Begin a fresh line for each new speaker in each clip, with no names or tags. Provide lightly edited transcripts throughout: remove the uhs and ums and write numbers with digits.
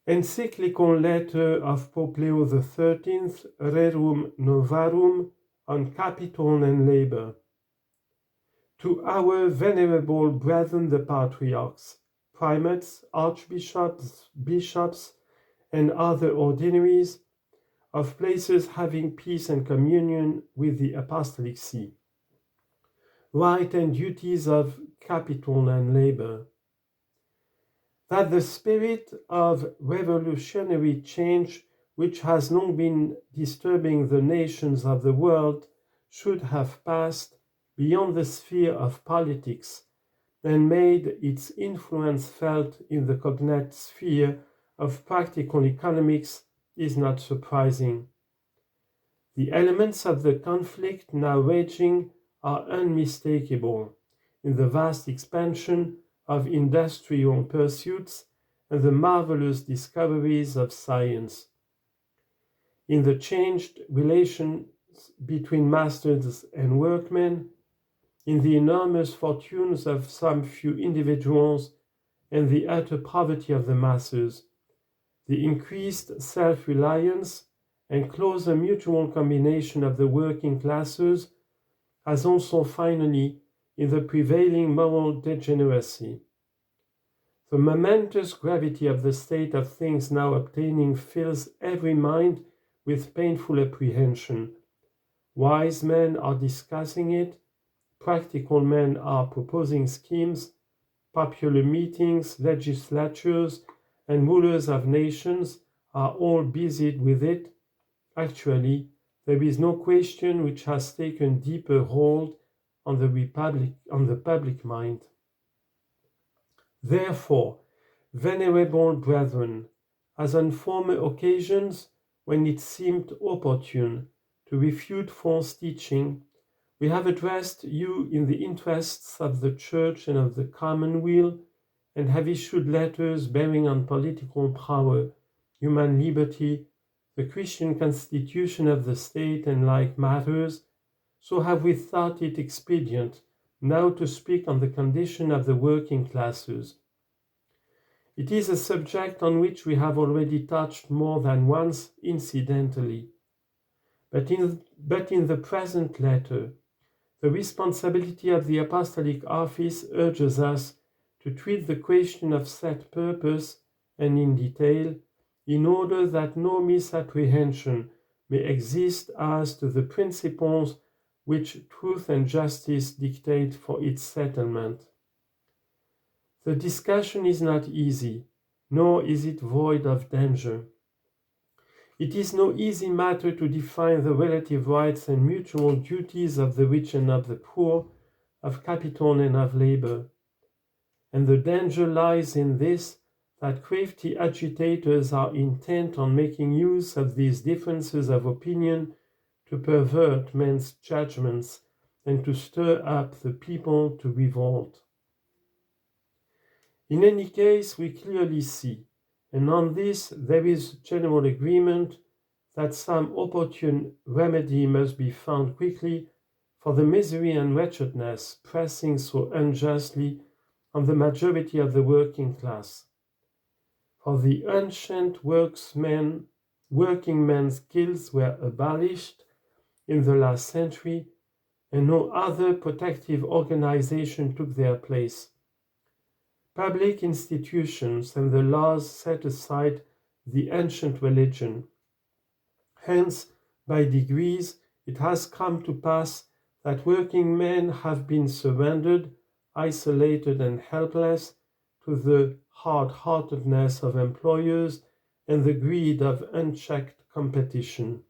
Encyclical letter of Pope Leo XIII, Rerum Novarum, on capital and labor. To our venerable brethren the patriarchs, primates, archbishops, bishops, and other ordinaries of places having peace and communion with the Apostolic See. Right and duties of capital and labor. That the spirit of revolutionary change, which has long been disturbing the nations of the world, should have passed beyond the sphere of politics and made its influence felt in the cognate sphere of practical economics is not surprising. The elements of the conflict now raging are unmistakable in the vast expansion of industrial pursuits and the marvelous discoveries of science, in the changed relations between masters and workmen, in the enormous fortunes of some few individuals and the utter poverty of the masses, the increased self-reliance and closer mutual combination of the working classes, as also finally in the prevailing moral degeneracy. The momentous gravity of the state of things now obtaining fills every mind with painful apprehension. Wise men are discussing it, practical men are proposing schemes, popular meetings, legislatures, and rulers of nations are all busied with it. Actually, there is no question which has taken deeper hold on the public mind. Therefore, venerable brethren, as on former occasions when it seemed opportune to refute false teaching, we have addressed you in the interests of the Church and of the commonweal, and have issued letters bearing on political power, human liberty, the Christian constitution of the state, and like matters. So have we thought it expedient now to speak on the condition of the working classes. It is a subject on which we have already touched more than once incidentally. But in the present letter, the responsibility of the Apostolic Office urges us to treat the question of set purpose and in detail, in order that no misapprehension may exist as to the principles which truth and justice dictate for its settlement. The discussion is not easy, nor is it void of danger. It is no easy matter to define the relative rights and mutual duties of the rich and of the poor, of capital and of labor. And the danger lies in this, that crafty agitators are intent on making use of these differences of opinion to pervert men's judgments and to stir up the people to revolt. In any case, we clearly see, and on this there is general agreement, that some opportune remedy must be found quickly for the misery and wretchedness pressing so unjustly on the majority of the working class. For the ancient working men's guilds were abolished in the last century, and no other protective organization took their place. Public institutions and the laws set aside the ancient religion. Hence, by degrees, it has come to pass that working men have been surrendered, isolated and helpless, to the hard-heartedness of employers and the greed of unchecked competition.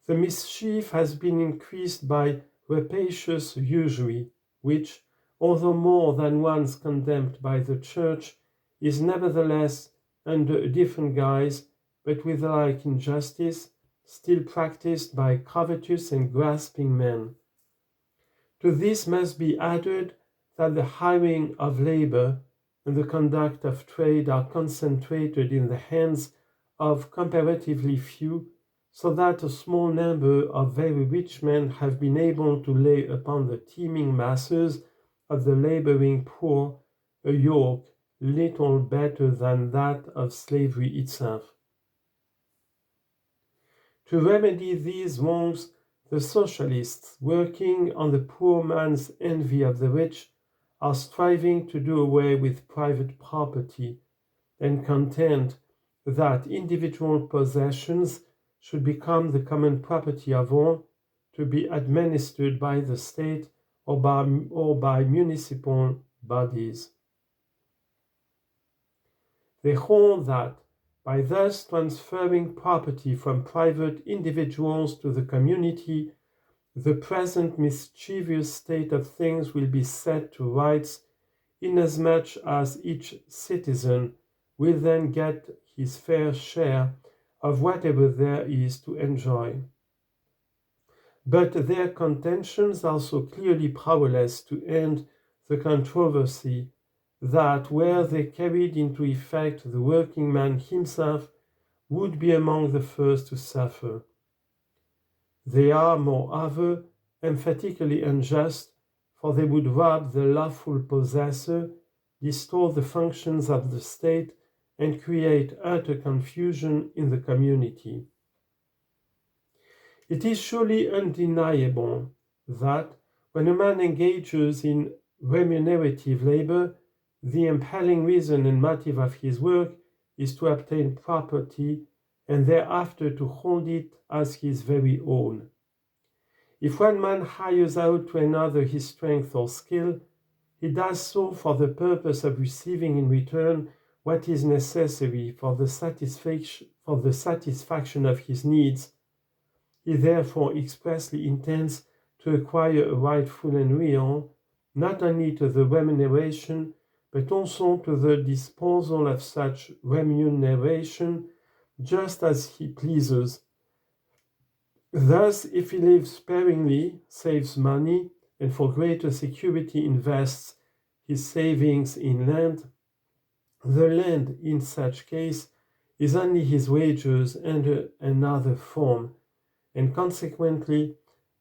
The mischief has been increased by rapacious usury, which, although more than once condemned by the Church, is nevertheless, under a different guise, but with like injustice, still practiced by covetous and grasping men. To this must be added that the hiring of labor and the conduct of trade are concentrated in the hands of comparatively few, so that a small number of very rich men have been able to lay upon the teeming masses of the laboring poor a yoke little better than that of slavery itself. To remedy these wrongs, the socialists, working on the poor man's envy of the rich, are striving to do away with private property and contend that individual possessions should become the common property of all, to be administered by the state or by municipal bodies. They hold that by thus transferring property from private individuals to the community, the present mischievous state of things will be set to rights, inasmuch as each citizen will then get his fair share of whatever there is to enjoy. But their contentions are so clearly powerless to end the controversy that were they carried into effect, the working man himself would be among the first to suffer. They are, moreover, emphatically unjust, for they would rob the lawful possessor, distort the functions of the state, and create utter confusion in the community. It is surely undeniable that when a man engages in remunerative labor, the impelling reason and motive of his work is to obtain property and thereafter to hold it as his very own. If one man hires out to another his strength or skill, he does so for the purpose of receiving in return what is necessary for the satisfaction of his needs. He therefore expressly intends to acquire a rightful and real, not only to the remuneration, but also to the disposal of such remuneration, just as he pleases. Thus, if he lives sparingly, saves money, and for greater security invests his savings in land, the land in such case is only his wages under another form, and consequently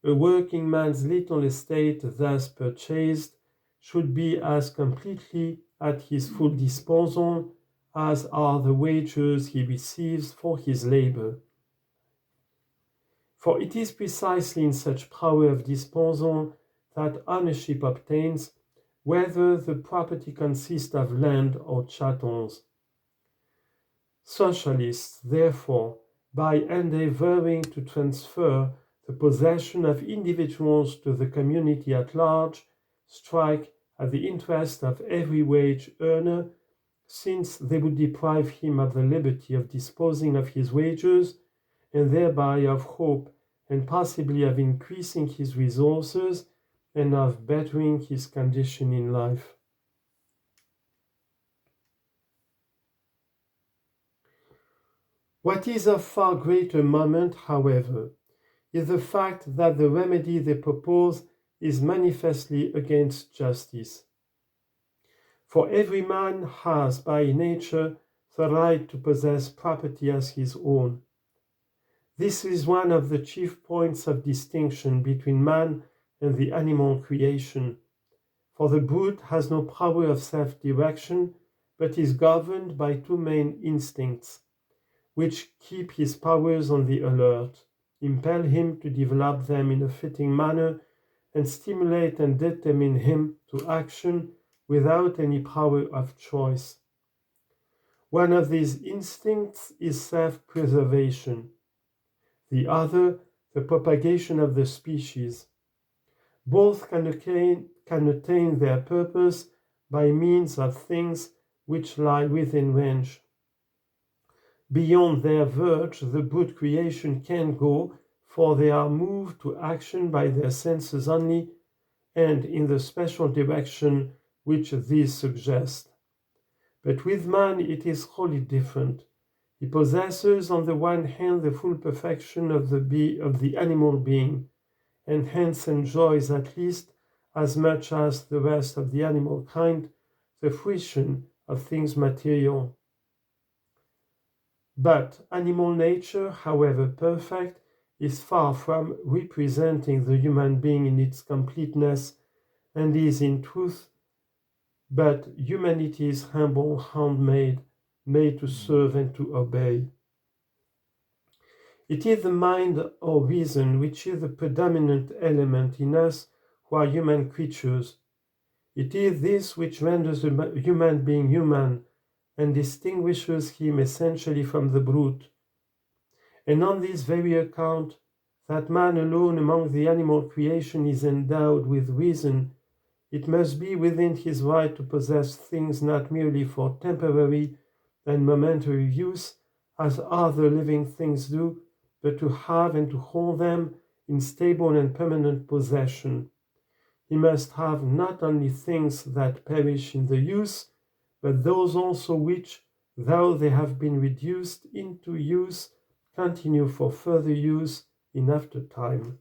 a working man's little estate thus purchased should be as completely at his full disposal as are the wages he receives for his labor. For it is precisely in such power of disposal that ownership obtains, whether the property consists of land or chattels. Socialists, therefore, by endeavoring to transfer the possession of individuals to the community at large, strike at the interest of every wage earner, since they would deprive him of the liberty of disposing of his wages, and thereby of hope and possibly of increasing his resources and of bettering his condition in life. What is of far greater moment, however, is the fact that the remedy they propose is manifestly against justice. For every man has by nature the right to possess property as his own. This is one of the chief points of distinction between man and the animal creation, for the brute has no power of self-direction, but is governed by two main instincts, which keep his powers on the alert, impel him to develop them in a fitting manner, and stimulate and determine him to action without any power of choice. One of these instincts is self-preservation, the other the propagation of the species. Both can attain their purpose by means of things which lie within range. Beyond their verge, the brute creation can go, for they are moved to action by their senses only, and in the special direction which these suggest. But with man it is wholly different. He possesses on the one hand the full perfection of the animal being, and hence enjoys at least as much as the rest of the animal kind the fruition of things material. But animal nature, however perfect, is far from representing the human being in its completeness, and is in truth but humanity is humble, handmade, made to serve and to obey. It is the mind or reason which is the predominant element in us who are human creatures. It is this which renders a human being human and distinguishes him essentially from the brute. And on this very account, that man alone among the animal creation is endowed with reason, it must be within his right to possess things not merely for temporary and momentary use, as other living things do, but to have and to hold them in stable and permanent possession. He must have not only things that perish in the use, but those also which, though they have been reduced into use, continue for further use in after time.